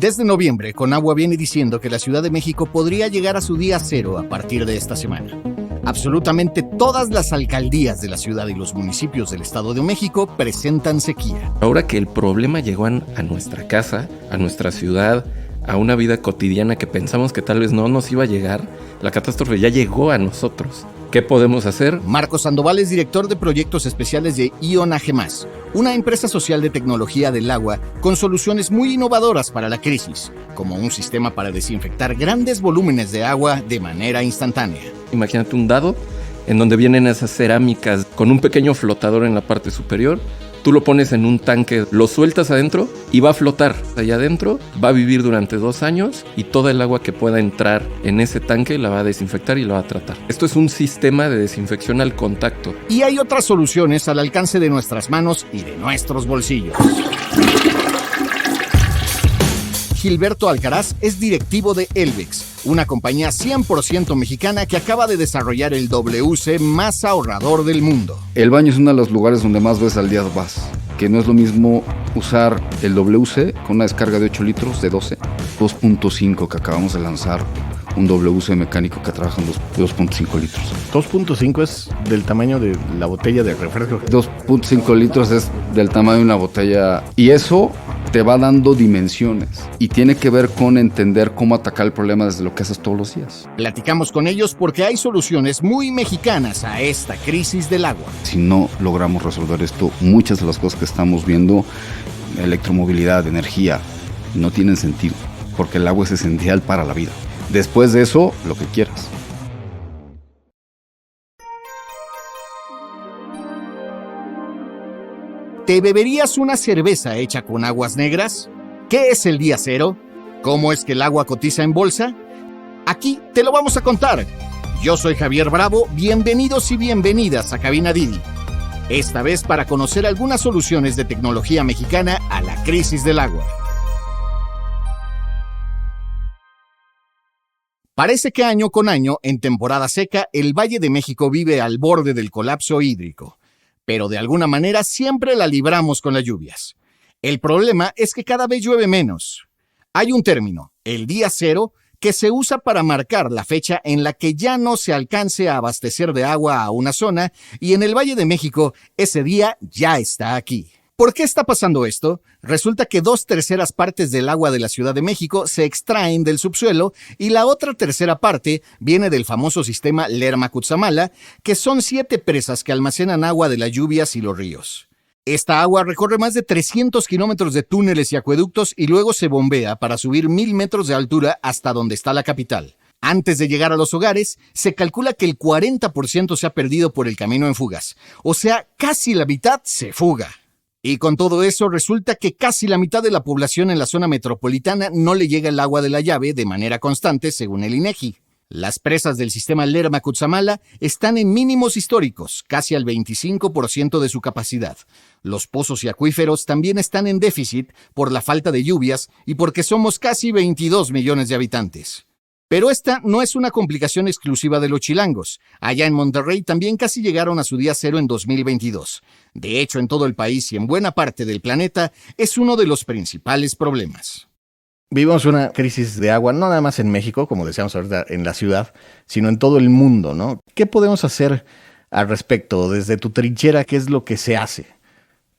Desde noviembre, Conagua viene diciendo que la Ciudad de México podría llegar a su día cero a partir de esta semana. Absolutamente todas las alcaldías de la ciudad y los municipios del Estado de México presentan sequía. Ahora que el problema llegó a nuestra casa, a nuestra ciudad, a una vida cotidiana que pensamos que tal vez no nos iba a llegar, la catástrofe ya llegó a nosotros. ¿Qué podemos hacer? Marcos Sandoval es director de proyectos especiales de IONAG+, una empresa social de tecnología del agua con soluciones muy innovadoras para la crisis, como un sistema para desinfectar grandes volúmenes de agua de manera instantánea. Imagínate un dado en donde vienen esas cerámicas con un pequeño flotador en la parte superior. Tú lo pones en un tanque, lo sueltas adentro y va a flotar. Allá adentro va a vivir durante 2 años y toda el agua que pueda entrar en ese tanque la va a desinfectar y la va a tratar. Esto es un sistema de desinfección al contacto. Y hay otras soluciones al alcance de nuestras manos y de nuestros bolsillos. Gilberto Alcaraz es directivo de Elvex, una compañía 100% mecexicana que acaba de desarrollar el WC más ahorrador del mundo. El baño es uno de los lugares donde más veces al día vas, que no es lo mismo usar el WC con una descarga de 8 litros de 12, 2.5 que acabamos de lanzar, un WC mecánico que trabaja en 2.5 litros. 2.5 es del tamaño de la botella de refresco. 2.5 litros es del tamaño de una botella y eso te va dando dimensiones y tiene que ver con entender cómo atacar el problema desde lo que haces todos los días. Platicamos con ellos porque hay soluciones muy mexicanas a esta crisis del agua. Si no logramos resolver esto, muchas de las cosas que estamos viendo, electromovilidad, energía, no tienen sentido, porque el agua es esencial para la vida. Después de eso, lo que quieras. ¿Te beberías una cerveza hecha con aguas negras? ¿Qué es el día cero? ¿Cómo es que el agua cotiza en bolsa? Aquí te lo vamos a contar. Yo soy Javier Bravo, bienvenidos y bienvenidas a Cabina Didi. Esta vez para conocer algunas soluciones de tecnología mexicana a la crisis del agua. Parece que año con año, en temporada seca, el Valle de México vive al borde del colapso hídrico. Pero de alguna manera siempre la libramos con las lluvias. El problema es que cada vez llueve menos. Hay un término, el día cero, que se usa para marcar la fecha en la que ya no se alcance a abastecer de agua a una zona, y en el Valle de México ese día ya está aquí. ¿Por qué está pasando esto? Resulta que 2/3 partes del agua de la Ciudad de México se extraen del subsuelo y la otra tercera parte viene del famoso sistema Lerma-Cutzamala, que son 7 presas que almacenan agua de las lluvias y los ríos. Esta agua recorre más de 300 kilómetros de túneles y acueductos y luego se bombea para subir 1000 metros de altura hasta donde está la capital. Antes de llegar a los hogares, se calcula que el 40% se ha perdido por el camino en fugas, o sea, casi la mitad se fuga. Y con todo eso resulta que casi la mitad de la población en la zona metropolitana no le llega el agua de la llave de manera constante, según el INEGI. Las presas del sistema Lerma-Cutzamala están en mínimos históricos, casi al 25% de su capacidad. Los pozos y acuíferos también están en déficit por la falta de lluvias y porque somos casi 22 millones de habitantes. Pero esta no es una complicación exclusiva de los chilangos. Allá en Monterrey también casi llegaron a su día cero en 2022. De hecho, en todo el país y en buena parte del planeta, es uno de los principales problemas. Vivimos una crisis de agua, no nada más en México, como decíamos ahorita, en la ciudad, sino en todo el mundo, ¿no? ¿Qué podemos hacer al respecto? Desde tu trinchera, ¿qué es lo que se hace?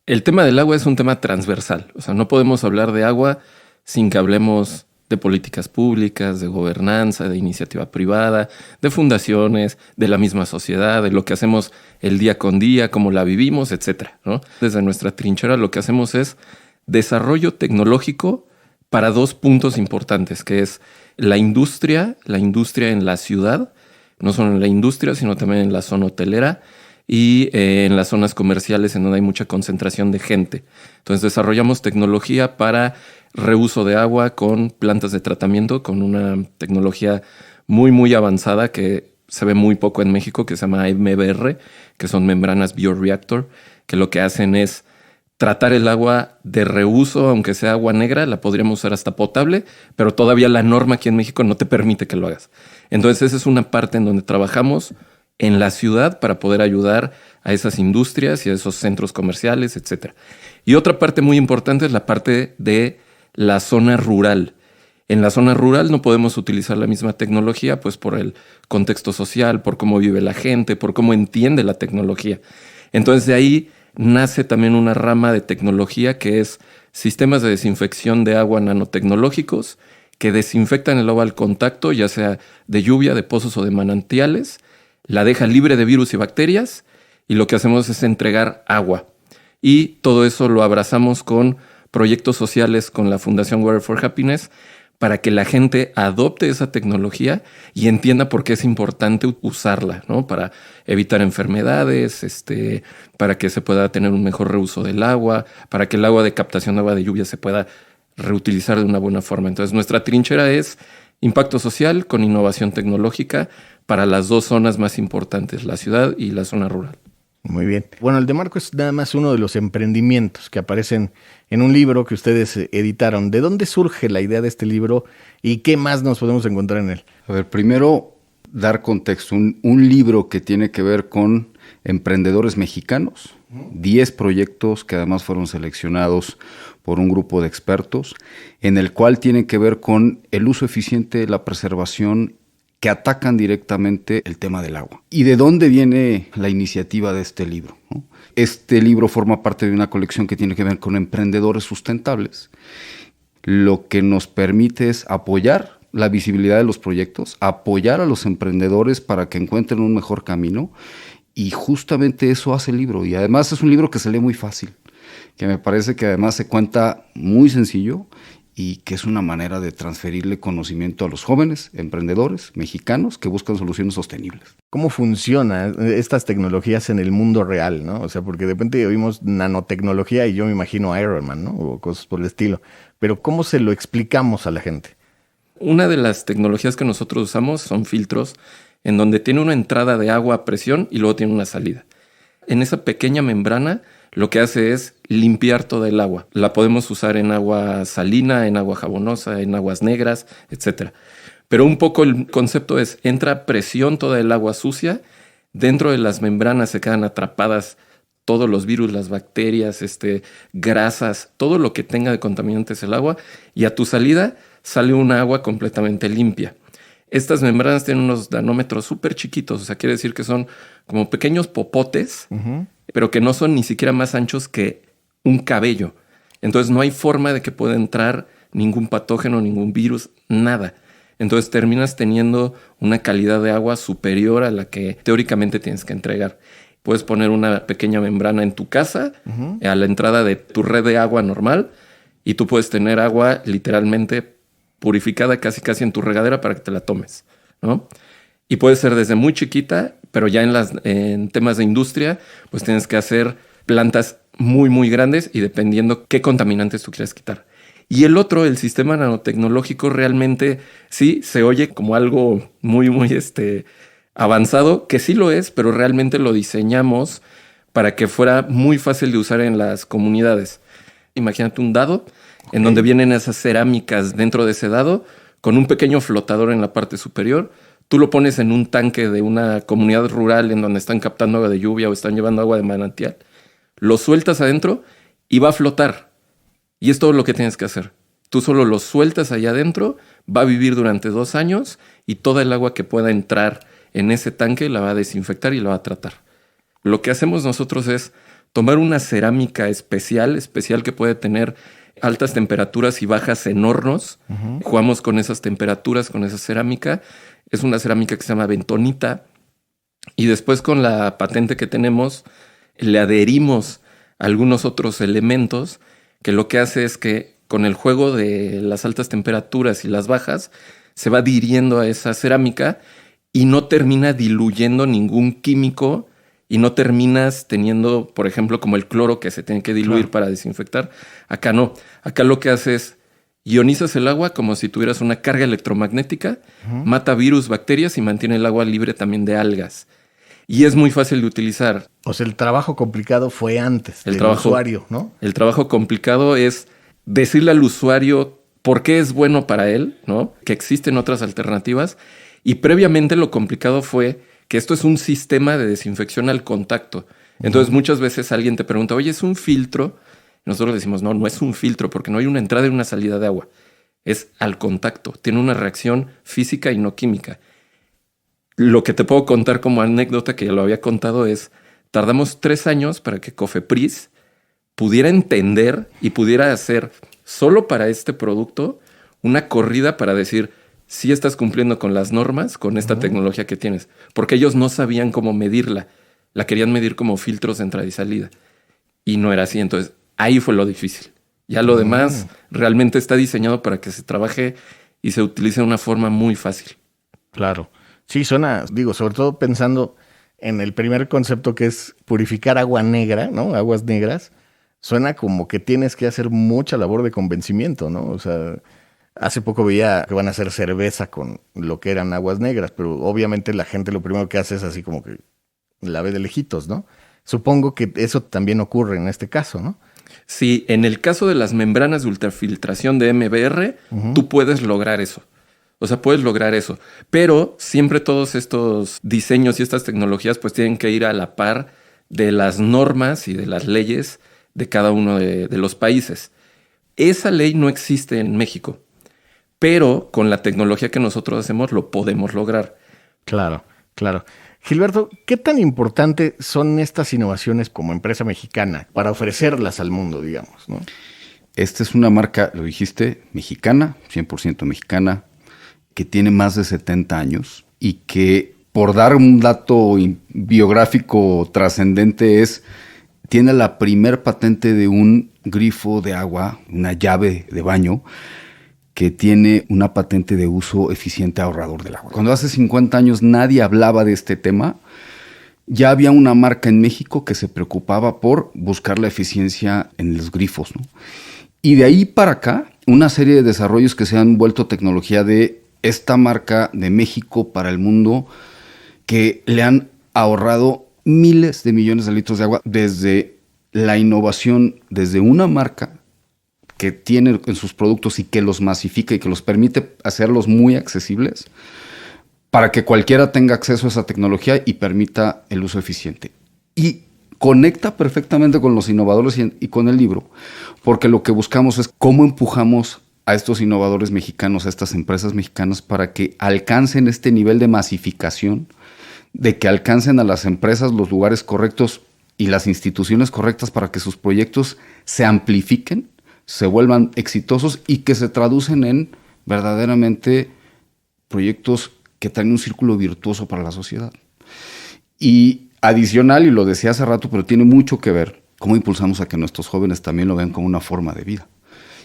El tema del agua es un tema transversal. O sea, no podemos hablar de agua sin que hablemos de políticas públicas, de gobernanza, de iniciativa privada, de fundaciones, de la misma sociedad, de lo que hacemos el día con día, cómo la vivimos, etcétera, ¿no? Desde nuestra trinchera lo que hacemos es desarrollo tecnológico para 2 puntos importantes, que es la industria en la ciudad, no solo en la industria, sino también en la zona hotelera y en las zonas comerciales en donde hay mucha concentración de gente. Entonces desarrollamos tecnología para reuso de agua con plantas de tratamiento, con una tecnología muy, muy avanzada que se ve muy poco en México, que se llama MBR, que son membranas bioreactor, que lo que hacen es tratar el agua de reuso, aunque sea agua negra, la podríamos usar hasta potable, pero todavía la norma aquí en México no te permite que lo hagas. Entonces esa es una parte en donde trabajamos en la ciudad para poder ayudar a esas industrias y a esos centros comerciales, etc. Y otra parte muy importante es la parte de la zona rural. En la zona rural no podemos utilizar la misma tecnología, pues por el contexto social, por cómo vive la gente, por cómo entiende la tecnología. Entonces de ahí nace también una rama de tecnología que es sistemas de desinfección de agua nanotecnológicos que desinfectan el agua al contacto, ya sea de lluvia, de pozos o de manantiales, la deja libre de virus y bacterias y lo que hacemos es entregar agua. Y todo eso lo abrazamos con proyectos sociales con la Fundación Water for Happiness para que la gente adopte esa tecnología y entienda por qué es importante usarla, ¿no? Para evitar enfermedades, para que se pueda tener un mejor reuso del agua, para que el agua de captación de agua de lluvia se pueda reutilizar de una buena forma. Entonces, nuestra trinchera es impacto social con innovación tecnológica para las dos zonas más importantes, la ciudad y la zona rural. Muy bien. Bueno, el Demarco es nada más uno de los emprendimientos que aparecen en un libro que ustedes editaron. ¿De dónde surge la idea de este libro y qué más nos podemos encontrar en él? A ver, primero dar contexto. Un libro que tiene que ver con emprendedores mexicanos, 10 proyectos que además fueron seleccionados por un grupo de expertos, en el cual tiene que ver con el uso eficiente, la preservación, que atacan directamente el tema del agua. ¿Y de dónde viene la iniciativa de este libro? ¿No? Este libro forma parte de una colección que tiene que ver con emprendedores sustentables. Lo que nos permite es apoyar la visibilidad de los proyectos, apoyar a los emprendedores para que encuentren un mejor camino, y justamente eso hace el libro. Y además es un libro que se lee muy fácil, que me parece que además se cuenta muy sencillo y que es una manera de transferirle conocimiento a los jóvenes emprendedores mexicanos que buscan soluciones sostenibles. ¿Cómo funcionan estas tecnologías en el mundo real, ¿no? O sea, porque de repente oímos nanotecnología y yo me imagino a Iron Man, ¿no? O cosas por el estilo. Pero ¿cómo se lo explicamos a la gente? Una de las tecnologías que nosotros usamos son filtros en donde tiene una entrada de agua a presión y luego tiene una salida. En esa pequeña membrana lo que hace es limpiar toda el agua. La podemos usar en agua salina, en agua jabonosa, en aguas negras, etc. Pero un poco el concepto es, entra a presión toda el agua sucia, dentro de las membranas se quedan atrapadas todos los virus, las bacterias, grasas, todo lo que tenga de contaminantes el agua, y a tu salida sale una agua completamente limpia. Estas membranas tienen unos nanómetros súper chiquitos, o sea, quiere decir que son como pequeños popotes, pero que no son ni siquiera más anchos que un cabello. Entonces no hay forma de que pueda entrar ningún patógeno, ningún virus, nada. Entonces terminas teniendo una calidad de agua superior a la que teóricamente tienes que entregar. Puedes poner una pequeña membrana en tu casa, a la entrada de tu red de agua normal, y tú puedes tener agua literalmente purificada casi en tu regadera para que te la tomes, ¿no? Y puede ser desde muy chiquita, pero ya en temas de industria, pues tienes que hacer plantas muy, muy grandes y dependiendo qué contaminantes tú quieras quitar. Y el otro, el sistema nanotecnológico, realmente sí se oye como algo muy, muy avanzado, que sí lo es, pero realmente lo diseñamos para que fuera muy fácil de usar en las comunidades. Imagínate un dado en donde vienen esas cerámicas dentro de ese dado con un pequeño flotador en la parte superior. Tú lo pones en un tanque de una comunidad rural en donde están captando agua de lluvia o están llevando agua de manantial. Lo sueltas adentro y va a flotar. Y es todo lo que tienes que hacer. Tú solo lo sueltas allá adentro, va a vivir durante 2 años y toda el agua que pueda entrar en ese tanque la va a desinfectar y la va a tratar. Lo que hacemos nosotros es tomar una cerámica especial que puede tener altas temperaturas y bajas en hornos. Jugamos con esas temperaturas, con esa cerámica. Es una cerámica que se llama bentonita. Y después con la patente que tenemos, le adherimos algunos otros elementos que lo que hace es que con el juego de las altas temperaturas y las bajas, se va adhiriendo a esa cerámica y no termina diluyendo ningún químico y no terminas teniendo, por ejemplo, como el cloro que se tiene que diluir para desinfectar. Acá no. Acá lo que hace es ionizas el agua como si tuvieras una carga electromagnética, mata virus, bacterias y mantiene el agua libre también de algas. Y es muy fácil de utilizar. O sea, el trabajo complicado fue antes del usuario, ¿no? El trabajo complicado es decirle al usuario por qué es bueno para él, ¿no? Que existen otras alternativas. Y previamente lo complicado fue que esto es un sistema de desinfección al contacto. Entonces muchas veces alguien te pregunta, oye, ¿es un filtro? Y nosotros decimos, no es un filtro porque no hay una entrada y una salida de agua. es al contacto. Tiene una reacción física y no química. Lo que te puedo contar como anécdota, que ya lo había contado, es tardamos 3 años para que Cofepris pudiera entender y pudiera hacer solo para este producto una corrida para decir si estás cumpliendo con las normas, con esta tecnología que tienes. Porque ellos no sabían cómo medirla. La querían medir como filtros de entrada y salida. Y no era así. Entonces, ahí fue lo difícil. Ya lo demás realmente está diseñado para que se trabaje y se utilice de una forma muy fácil. Claro. Sí, suena, digo, sobre todo pensando en el primer concepto que es purificar agua negra, ¿no? Aguas negras. Suena como que tienes que hacer mucha labor de convencimiento, ¿no? O sea, hace poco veía que van a hacer cerveza con lo que eran aguas negras, pero obviamente la gente lo primero que hace es así como que la ve de lejitos, ¿no? Supongo que eso también ocurre en este caso, ¿no? Sí, en el caso de las membranas de ultrafiltración de MBR, tú puedes lograr eso. O sea, puedes lograr eso. Pero siempre todos estos diseños y estas tecnologías pues tienen que ir a la par de las normas y de las leyes de cada uno de los países. Esa ley no existe en México, pero con la tecnología que nosotros hacemos lo podemos lograr. Claro, claro. Gilberto, ¿qué tan importante son estas innovaciones como empresa mexicana para ofrecerlas al mundo, digamos, ¿no? Esta es una marca, lo dijiste, mexicana, 100% mexicana, que tiene más de 70 años y que, por dar un dato biográfico trascendente, tiene la primer patente de un grifo de agua, una llave de baño, que tiene una patente de uso eficiente ahorrador del agua. Cuando hace 50 años nadie hablaba de este tema, ya había una marca en México que se preocupaba por buscar la eficiencia en los grifos, ¿no? Y de ahí para acá, una serie de desarrollos que se han vuelto tecnología de esta marca de México para el mundo, que le han ahorrado miles de millones de litros de agua desde la innovación, desde una marca que tiene en sus productos y que los masifica y que los permite hacerlos muy accesibles para que cualquiera tenga acceso a esa tecnología y permita el uso eficiente. Y conecta perfectamente con los innovadores y con el libro, porque lo que buscamos es cómo empujamos a estos innovadores mexicanos, a estas empresas mexicanas, para que alcancen este nivel de masificación, de que alcancen a las empresas los lugares correctos y las instituciones correctas para que sus proyectos se amplifiquen, se vuelvan exitosos y que se traducen en verdaderamente proyectos que traen un círculo virtuoso para la sociedad. Y adicional, y lo decía hace rato, pero tiene mucho que ver, cómo impulsamos a que nuestros jóvenes también lo vean como una forma de vida.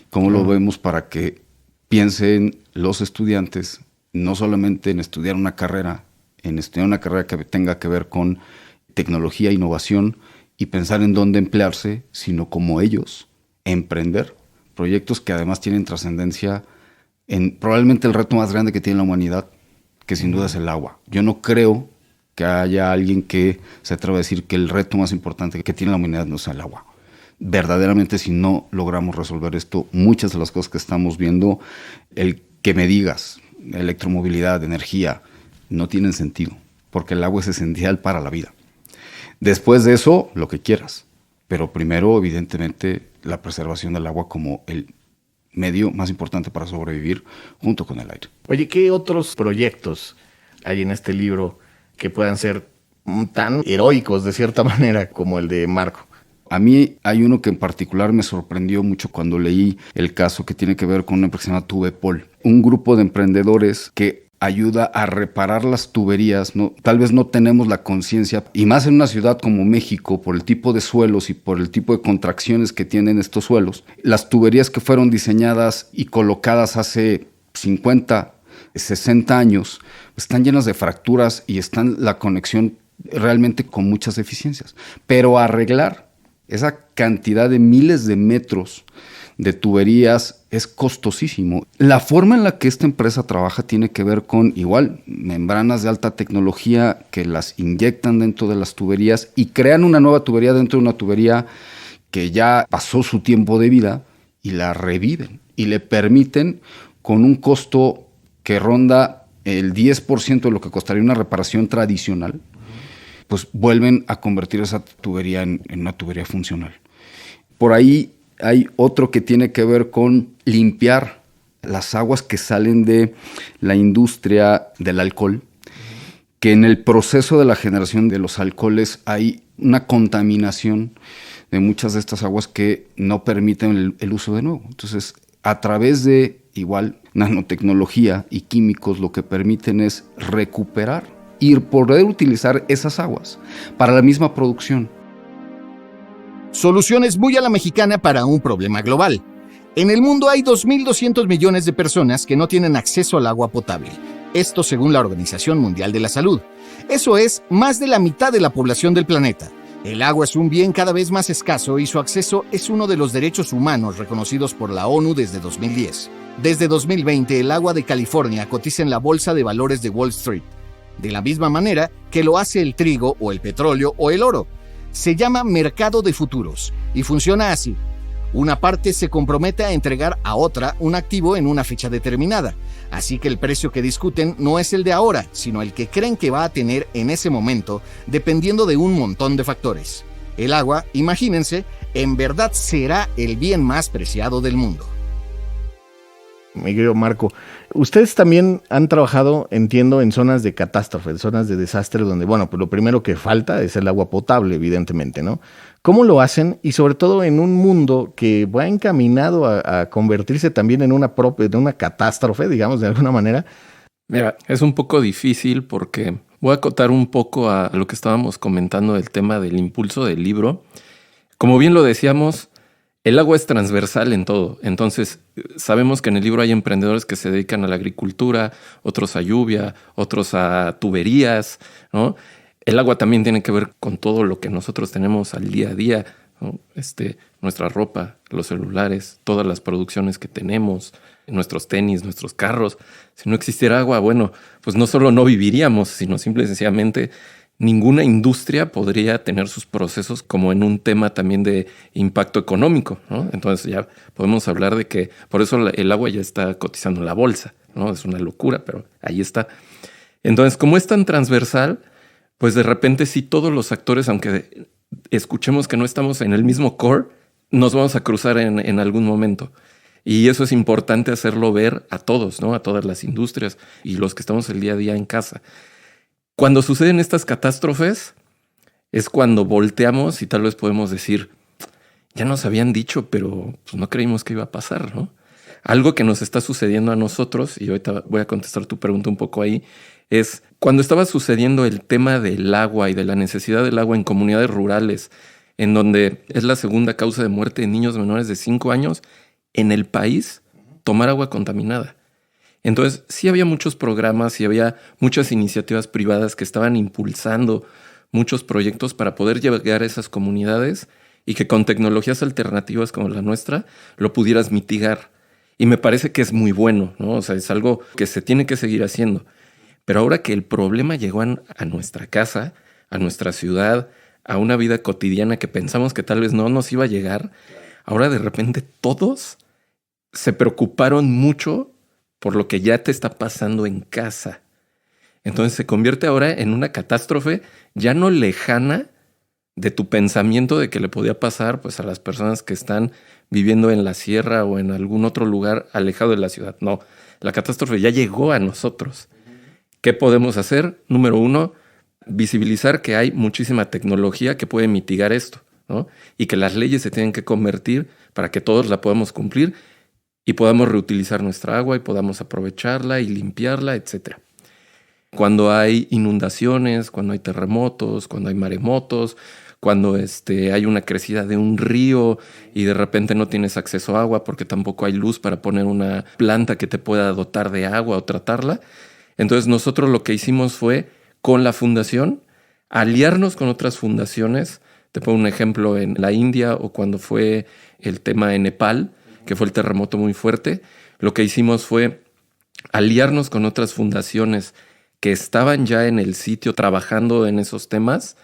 Cómo lo vemos para que piensen los estudiantes no solamente en estudiar una carrera, en estudiar una carrera que tenga que ver con tecnología, innovación y pensar en dónde emplearse, sino como ellos emprender proyectos que además tienen trascendencia en probablemente el reto más grande que tiene la humanidad, que sin duda es el agua. Yo no creo que haya alguien que se atreva a decir que el reto más importante que tiene la humanidad no es el agua. Verdaderamente, si no logramos resolver esto, muchas de las cosas que estamos viendo, el que me digas, electromovilidad, energía, no tienen sentido, porque el agua es esencial para la vida. Después de eso, lo que quieras. Pero primero, evidentemente, la preservación del agua como el medio más importante para sobrevivir junto con el aire. Oye, ¿qué otros proyectos hay en este libro que puedan ser tan heroicos de cierta manera como el de Marco? A mí hay uno que en particular me sorprendió mucho cuando leí el caso que tiene que ver con una empresa que se llama Tubepol, un grupo de emprendedores que ayuda a reparar las tuberías. No, tal vez no tenemos la conciencia, y más en una ciudad como México, por el tipo de suelos y por el tipo de contracciones que tienen estos suelos. Las tuberías que fueron diseñadas y colocadas hace 50, 60 años están llenas de fracturas y están la conexión realmente con muchas deficiencias. Pero arreglar esa cantidad de miles de metros de tuberías es costosísimo. La forma en la que esta empresa trabaja tiene que ver con, igual, membranas de alta tecnología que las inyectan dentro de las tuberías y crean una nueva tubería dentro de una tubería que ya pasó su tiempo de vida y la reviven y le permiten, con un costo que ronda el 10% de lo que costaría una reparación tradicional, pues vuelven a convertir esa tubería en una tubería funcional. Por ahí hay otro que tiene que ver con limpiar las aguas que salen de la industria del alcohol, que en el proceso de la generación de los alcoholes hay una contaminación de muchas de estas aguas que no permiten el uso de nuevo. Entonces, a través de igual nanotecnología y químicos, lo que permiten es recuperar y poder utilizar esas aguas para la misma producción. Soluciones muy a la mexicana para un problema global. En el mundo hay 2.200 millones de personas que no tienen acceso al agua potable. Esto según la Organización Mundial de la Salud. Eso es más de la mitad de la población del planeta. El agua es un bien cada vez más escaso y su acceso es uno de los derechos humanos reconocidos por la ONU desde 2010. Desde 2020, el agua de California cotiza en la Bolsa de Valores de Wall Street, de la misma manera que lo hace el trigo o el petróleo o el oro. Se llama mercado de futuros y funciona así. Una parte se compromete a entregar a otra un activo en una fecha determinada, así que el precio que discuten no es el de ahora, sino el que creen que va a tener en ese momento, dependiendo de un montón de factores. El agua, imagínense, en verdad será el bien más preciado del mundo. Mi querido Marco, ustedes también han trabajado, entiendo, en zonas de catástrofe, en zonas de desastre, donde, bueno, pues lo primero que falta es el agua potable, evidentemente, ¿no? ¿Cómo lo hacen? Y sobre todo en un mundo que va encaminado a convertirse también en una catástrofe, digamos, de alguna manera. Mira, es un poco difícil porque voy a acotar un poco a lo que estábamos comentando del tema del impulso del libro. Como bien lo decíamos, el agua es transversal en todo. Entonces, sabemos que en el libro hay emprendedores que se dedican a la agricultura, otros a lluvia, otros a tuberías, ¿no? El agua también tiene que ver con todo lo que nosotros tenemos al día a día, ¿no? Nuestra ropa, los celulares, todas las producciones que tenemos, nuestros tenis, nuestros carros. Si no existiera agua, bueno, pues no solo no viviríamos, sino simple y sencillamente ninguna industria podría tener sus procesos como en un tema también de impacto económico, ¿no? Entonces ya podemos hablar de que por eso el agua ya está cotizando en la bolsa, ¿no? Es una locura, pero ahí está. Entonces, como es tan transversal, pues de repente sí todos los actores, aunque escuchemos que no estamos en el mismo core, nos vamos a cruzar en algún momento. Y eso es importante hacerlo ver a todos, ¿no? A todas las industrias y los que estamos el día a día en casa. Cuando suceden estas catástrofes es cuando volteamos y tal vez podemos decir, ya nos habían dicho, pero pues no creímos que iba a pasar, ¿no? Algo que nos está sucediendo a nosotros, y ahorita voy a contestar tu pregunta un poco ahí, es cuando estaba sucediendo el tema del agua y de la necesidad del agua en comunidades rurales, en donde es la segunda causa de muerte de niños menores de 5 años en el país, tomar agua contaminada. Entonces, sí había muchos programas y había muchas iniciativas privadas que estaban impulsando muchos proyectos para poder llegar a esas comunidades y que con tecnologías alternativas como la nuestra lo pudieras mitigar. Y me parece que es muy bueno, ¿no? O sea, es algo que se tiene que seguir haciendo. Pero ahora que el problema llegó a nuestra casa, a nuestra ciudad, a una vida cotidiana que pensamos que tal vez no nos iba a llegar, ahora de repente todos se preocuparon mucho por lo que ya te está pasando en casa. Entonces se convierte ahora en una catástrofe ya no lejana de tu pensamiento de que le podía pasar pues, a las personas que están viviendo en la sierra o en algún otro lugar alejado de la ciudad. No, la catástrofe ya llegó a nosotros. ¿Qué podemos hacer? Número 1, visibilizar que hay muchísima tecnología que puede mitigar esto, ¿no? Y que las leyes se tienen que convertir para que todos la podamos cumplir y podamos reutilizar nuestra agua y podamos aprovecharla y limpiarla, etc. Cuando hay inundaciones, cuando hay terremotos, cuando hay maremotos, cuando hay una crecida de un río y de repente no tienes acceso a agua porque tampoco hay luz para poner una planta que te pueda dotar de agua o tratarla. Entonces nosotros lo que hicimos fue, con la fundación, aliarnos con otras fundaciones. Te pongo un ejemplo en la India o cuando fue el tema en Nepal, que fue el terremoto muy fuerte. Lo que hicimos fue aliarnos con otras fundaciones que estaban ya en el sitio trabajando en esos temas.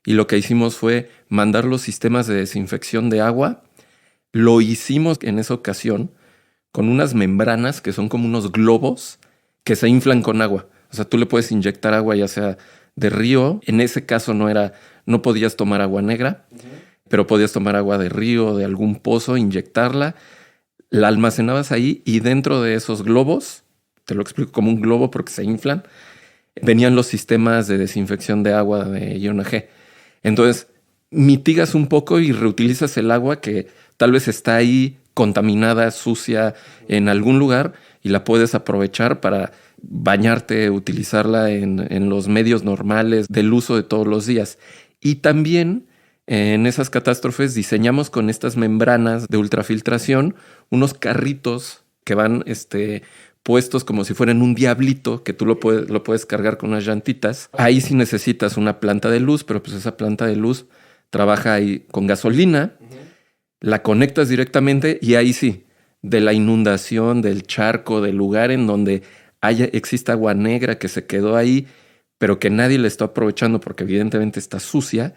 Y lo que hicimos fue mandar los sistemas de desinfección de agua. Lo hicimos en esa ocasión con unas membranas que son como unos globos que se inflan con agua. O sea, tú le puedes inyectar agua ya sea de río. En ese caso no podías tomar agua negra, pero podías tomar agua de río, de algún pozo, inyectarla. la almacenabas ahí y dentro de esos globos, te lo explico como un globo porque se inflan, venían los sistemas de desinfección de agua de Iona G. Entonces, mitigas un poco y reutilizas el agua que tal vez está ahí contaminada, sucia en algún lugar y la puedes aprovechar para bañarte, utilizarla en los medios normales del uso de todos los días. Y también en esas catástrofes diseñamos con estas membranas de ultrafiltración unos carritos que van puestos como si fueran un diablito, que tú lo puedes cargar con unas llantitas. Ahí sí necesitas una planta de luz, pero pues esa planta de luz trabaja ahí con gasolina, la conectas directamente y ahí sí, de la inundación, del charco, del lugar en donde existe agua negra que se quedó ahí, pero que nadie le está aprovechando porque evidentemente está sucia,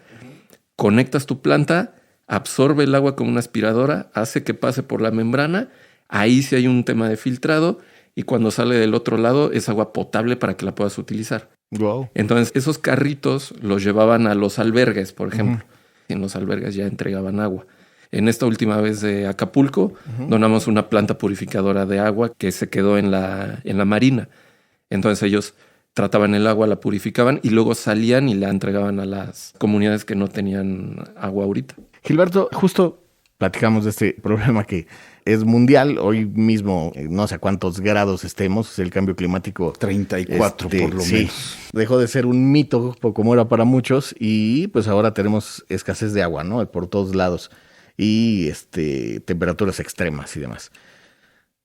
conectas tu planta, absorbe el agua como una aspiradora, hace que pase por la membrana, ahí sí hay un tema de filtrado y cuando sale del otro lado es agua potable para que la puedas utilizar. Wow. Entonces esos carritos los llevaban a los albergues, por ejemplo. En los albergues ya entregaban agua. En esta última vez de Acapulco, donamos una planta purificadora de agua que se quedó en la marina. Entonces ellos trataban el agua, la purificaban y luego salían y la entregaban a las comunidades que no tenían agua ahorita. Gilberto, justo platicamos de este problema que es mundial. Hoy mismo, no sé a cuántos grados estemos, el cambio climático 34 por lo menos. Dejó de ser un mito como era para muchos y pues ahora tenemos escasez de agua, ¿no? Por todos lados y temperaturas extremas y demás.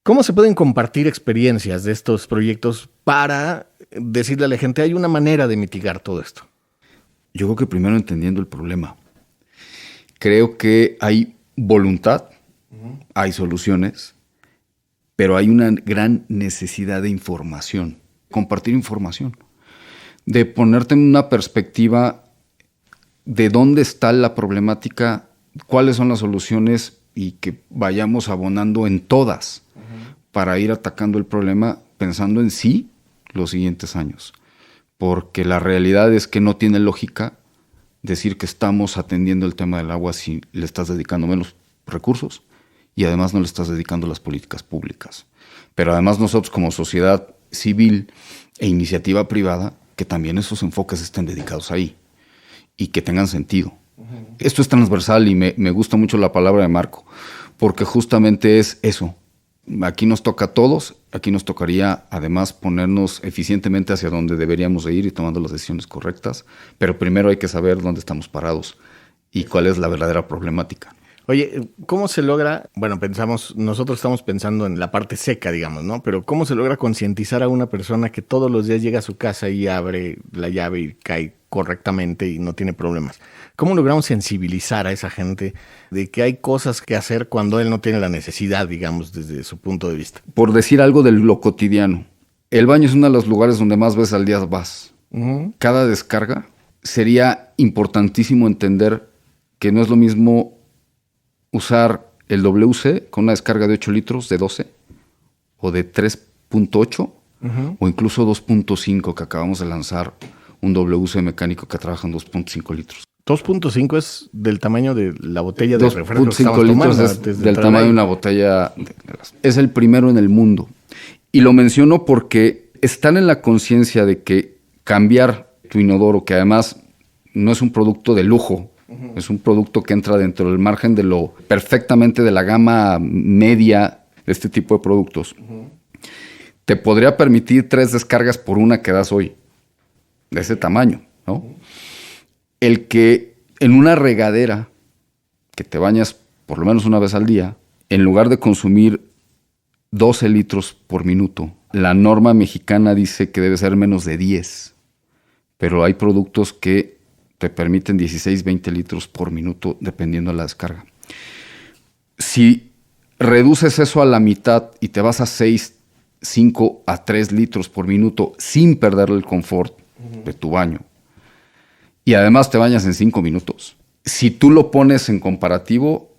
¿Cómo se pueden compartir experiencias de estos proyectos para decirle a la gente hay una manera de mitigar todo esto? Yo creo que primero entendiendo el problema. Creo que hay voluntad, hay soluciones, pero hay una gran necesidad de información, compartir información, de ponerte en una perspectiva de dónde está la problemática, cuáles son las soluciones y que vayamos abonando en todas para ir atacando el problema pensando en sí los siguientes años. Porque la realidad es que no tiene lógica decir que estamos atendiendo el tema del agua si le estás dedicando menos recursos y además no le estás dedicando las políticas públicas. Pero además nosotros como sociedad civil e iniciativa privada, que también esos enfoques estén dedicados ahí y que tengan sentido. Esto es transversal y me gusta mucho la palabra de Marco, porque justamente es eso. Aquí nos toca a todos, aquí nos tocaría además ponernos eficientemente hacia donde deberíamos de ir y tomando las decisiones correctas, pero primero hay que saber dónde estamos parados y cuál es la verdadera problemática. Oye, ¿cómo se logra? Bueno, nosotros estamos pensando en la parte seca, digamos, ¿no? Pero ¿cómo se logra concientizar a una persona que todos los días llega a su casa y abre la llave y cae correctamente y no tiene problemas? ¿Cómo logramos sensibilizar a esa gente de que hay cosas que hacer cuando él no tiene la necesidad, digamos, desde su punto de vista? Por decir algo de lo cotidiano, el baño es uno de los lugares donde más veces al día vas. Cada descarga sería importantísimo entender que no es lo mismo usar el WC con una descarga de 8 litros, de 12, o de 3.8, o incluso 2.5, que acabamos de lanzar un WC mecánico que trabaja en 2.5 litros. 2.5 es del tamaño de la botella de refresco que 2.5 litros es del tamaño de una botella. Es el primero en el mundo. Y lo menciono porque están en la conciencia de que cambiar tu inodoro, que además no es un producto de lujo, es un producto que entra dentro del margen de lo perfectamente de la gama media de este tipo de productos. Te podría permitir 3 descargas por una que das hoy, de ese tamaño, ¿no? El que en una regadera que te bañas por lo menos una vez al día, en lugar de consumir 12 litros por minuto, la norma mexicana dice que debe ser menos de 10, pero hay productos que te permiten 16, 20 litros por minuto dependiendo de la descarga. Si reduces eso a la mitad y te vas a 6, 5 a 3 litros por minuto sin perder el confort de tu baño, y además te bañas en 5 minutos. Si tú lo pones en comparativo,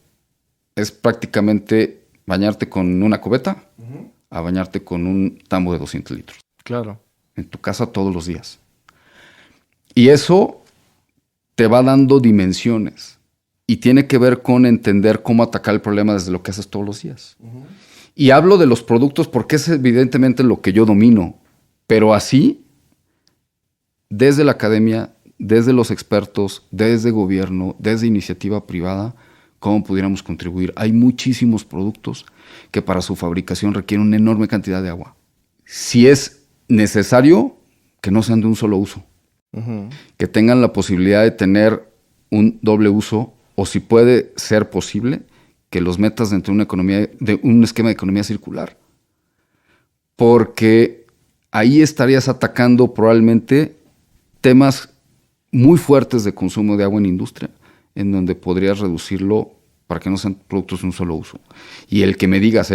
es prácticamente bañarte con una cubeta a bañarte con un tambo de 200 litros. Claro. En tu casa todos los días. Y eso te va dando dimensiones y tiene que ver con entender cómo atacar el problema desde lo que haces todos los días. Y hablo de los productos porque es evidentemente lo que yo domino, pero así, desde la academia, desde los expertos, desde gobierno, desde iniciativa privada, cómo pudiéramos contribuir. Hay muchísimos productos que para su fabricación requieren una enorme cantidad de agua. Si es necesario, que no sean de un solo uso. Que tengan la posibilidad de tener un doble uso, o si puede ser posible, que los metas dentro de un esquema de economía circular. Porque ahí estarías atacando probablemente temas muy fuertes de consumo de agua en industria, en donde podrías reducirlo para que no sean productos de un solo uso. Y el que me digas,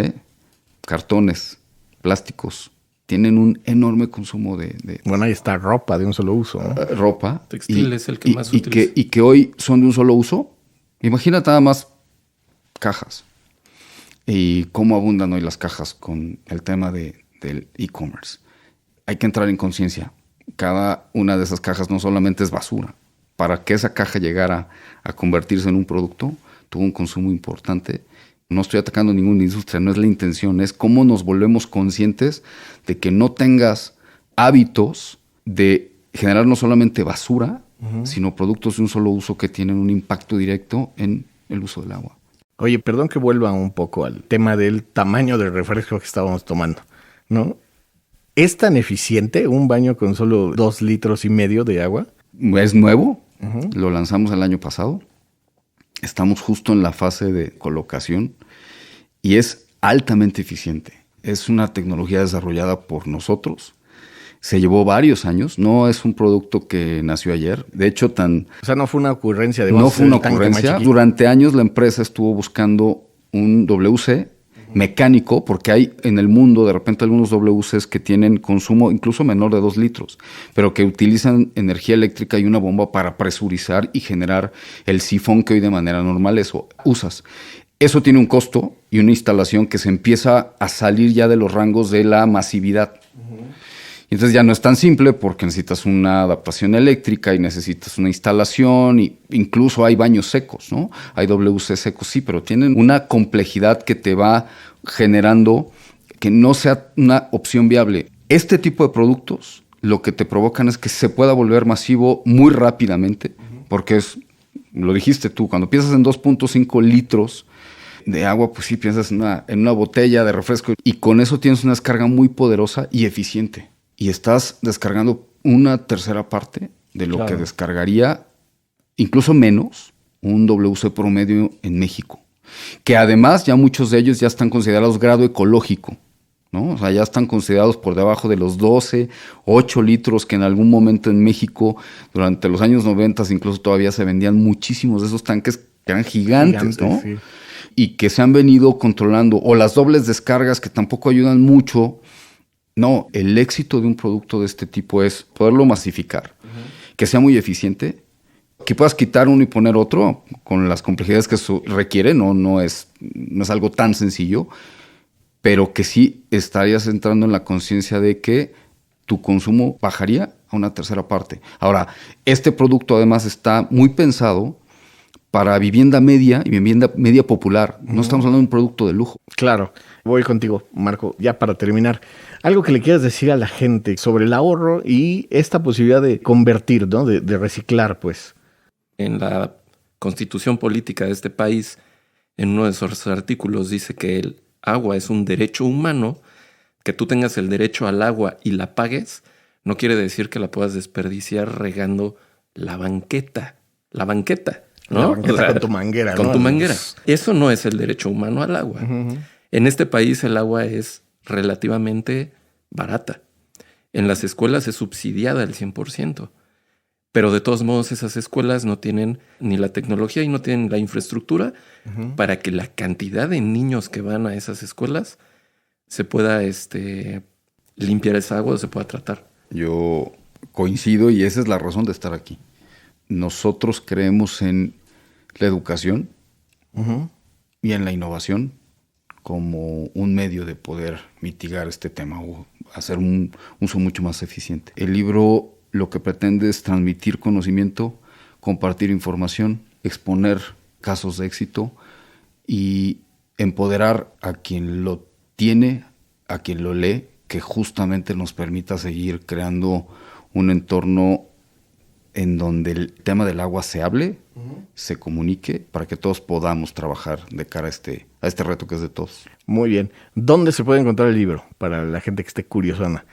cartones, plásticos, tienen un enorme consumo de Bueno, ahí está ropa de un solo uso, ¿no? Ropa. Textil es el que más utiliza. Y que hoy son de un solo uso. Imagínate nada más cajas. Y cómo abundan hoy las cajas con el tema del e-commerce. Hay que entrar en conciencia. Cada una de esas cajas no solamente es basura. Para que esa caja llegara a convertirse en un producto, tuvo un consumo importante. No estoy atacando ninguna industria, no es la intención. Es cómo nos volvemos conscientes de que no tengas hábitos de generar no solamente basura, sino productos de un solo uso que tienen un impacto directo en el uso del agua. Oye, perdón que vuelva un poco al tema del tamaño del refresco que estábamos tomando, ¿no? ¿Es tan eficiente un baño con solo 2,5 litros de agua? Es nuevo, lo lanzamos el año pasado. Estamos justo en la fase de colocación y es altamente eficiente. Es una tecnología desarrollada por nosotros. Se llevó varios años. No es un producto que nació ayer. De hecho, O sea, no fue una ocurrencia de no fue una ocurrencia. Durante años la empresa estuvo buscando un WC mecánico, porque hay en el mundo de repente algunos WCs que tienen consumo incluso menor de 2 litros, pero que utilizan energía eléctrica y una bomba para presurizar y generar el sifón que hoy de manera normal eso usas. Eso tiene un costo y una instalación que se empieza a salir ya de los rangos de la masividad. Y entonces ya no es tan simple porque necesitas una adaptación eléctrica y necesitas una instalación, y incluso hay baños secos, ¿no? Hay WC secos, sí, pero tienen una complejidad que te va generando que no sea una opción viable. Este tipo de productos lo que te provocan es que se pueda volver masivo muy rápidamente, porque lo dijiste tú, cuando piensas en 2.5 litros de agua, pues sí piensas en una botella de refresco, y con eso tienes una descarga muy poderosa y eficiente. Y estás descargando una tercera parte de lo que descargaría, incluso menos, un WC promedio en México. Que además ya muchos de ellos ya están considerados grado ecológico, ¿no? O sea, ya están considerados por debajo de los 12, 8 litros que en algún momento en México, durante los años 90, incluso todavía se vendían muchísimos de esos tanques que eran gigantes, ¿no? Sí. Y que se han venido controlando. O las dobles descargas que tampoco ayudan mucho. No, el éxito de un producto de este tipo es poderlo masificar, que sea muy eficiente, que puedas quitar uno y poner otro con las complejidades que eso requiere, no es algo tan sencillo, pero que sí estarías entrando en la conciencia de que tu consumo bajaría a una tercera parte. Ahora, este producto además está muy pensado para vivienda media y vivienda media popular. No estamos hablando de un producto de lujo. Claro. Voy contigo, Marco, ya para terminar. Algo que le quieras decir a la gente sobre el ahorro y esta posibilidad de convertir, ¿no? De reciclar, pues. En la Constitución Política de este país, en uno de sus artículos dice que el agua es un derecho humano. Que tú tengas el derecho al agua y la pagues no quiere decir que la puedas desperdiciar regando la banqueta. La banqueta, ¿no? La banqueta con tu manguera, con tu manguera. Eso no es el derecho humano al agua. En este país el agua es relativamente barata. En las escuelas es subsidiada al 100%. Pero de todos modos esas escuelas no tienen ni la tecnología y no tienen la infraestructura para que la cantidad de niños que van a esas escuelas se pueda limpiar esa agua o se pueda tratar. Yo coincido y esa es la razón de estar aquí. Nosotros creemos en la educación y en la innovación como un medio de poder mitigar este tema o hacer un uso mucho más eficiente. El libro lo que pretende es transmitir conocimiento, compartir información, exponer casos de éxito y empoderar a quien lo tiene, a quien lo lee, que justamente nos permita seguir creando un entorno en donde el tema del agua se hable, se comunique, para que todos podamos trabajar de cara a este reto que es de todos. Muy bien. ¿Dónde se puede encontrar el libro para la gente que esté curiosona?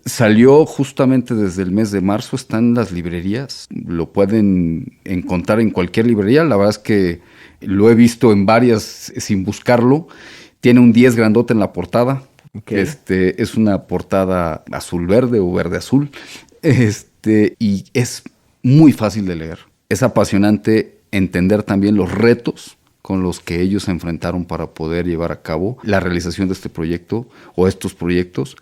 Salió justamente desde el mes de marzo, está en las librerías, lo pueden encontrar en cualquier librería, la verdad es que lo he visto en varias sin buscarlo, tiene un 10 grandote en la portada, Okay. Es una portada azul-verde o verde-azul, y es muy fácil de leer, es apasionante entender también los retos con los que ellos se enfrentaron para poder llevar a cabo la realización de este proyecto o estos proyectos.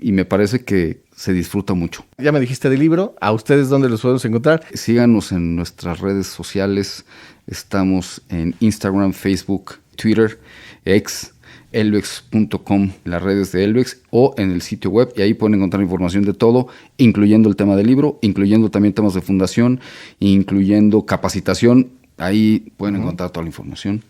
Y me parece que se disfruta mucho. Ya me dijiste del libro. ¿A ustedes dónde los podemos encontrar? Síganos en nuestras redes sociales. Estamos en Instagram, Facebook, Twitter, X, elvex.com, las redes de Elvex, o en el sitio web. Y ahí pueden encontrar información de todo, incluyendo el tema del libro, incluyendo también temas de fundación, incluyendo capacitación. Ahí pueden encontrar toda la información.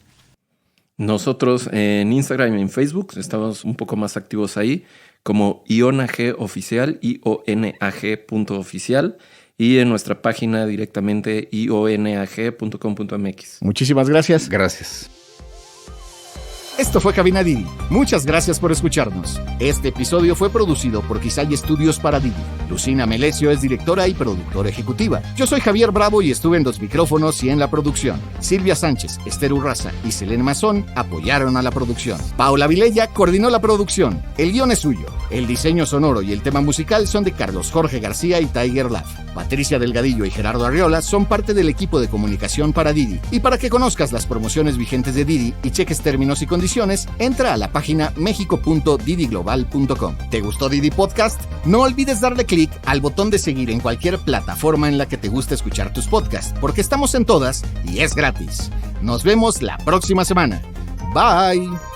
Nosotros en Instagram y en Facebook estamos un poco más activos ahí, como IONAG Oficial, IONAG.oficial, y en nuestra página directamente ionag.com.mx. Muchísimas gracias. Gracias. Esto fue Cabina Didi. Muchas gracias por escucharnos. Este episodio fue producido por Quizay Estudios para Didi. Lucina Melesio es directora y productora ejecutiva. Yo soy Javier Bravo y estuve en los micrófonos y en la producción. Silvia Sánchez, Esther Urraza y Selene Mazón apoyaron a la producción. Paula Vilella coordinó la producción. El guión es suyo. El diseño sonoro y el tema musical son de Carlos Jorge García y Tiger Love. Patricia Delgadillo y Gerardo Arriola son parte del equipo de comunicación para Didi. Y para que conozcas las promociones vigentes de Didi y cheques términos y condiciones, entra a la página mexico.didiglobal.com. ¿Te gustó Didi Podcast? No olvides darle clic al botón de seguir en cualquier plataforma en la que te guste escuchar tus podcasts, porque estamos en todas y es gratis. Nos vemos la próxima semana. Bye.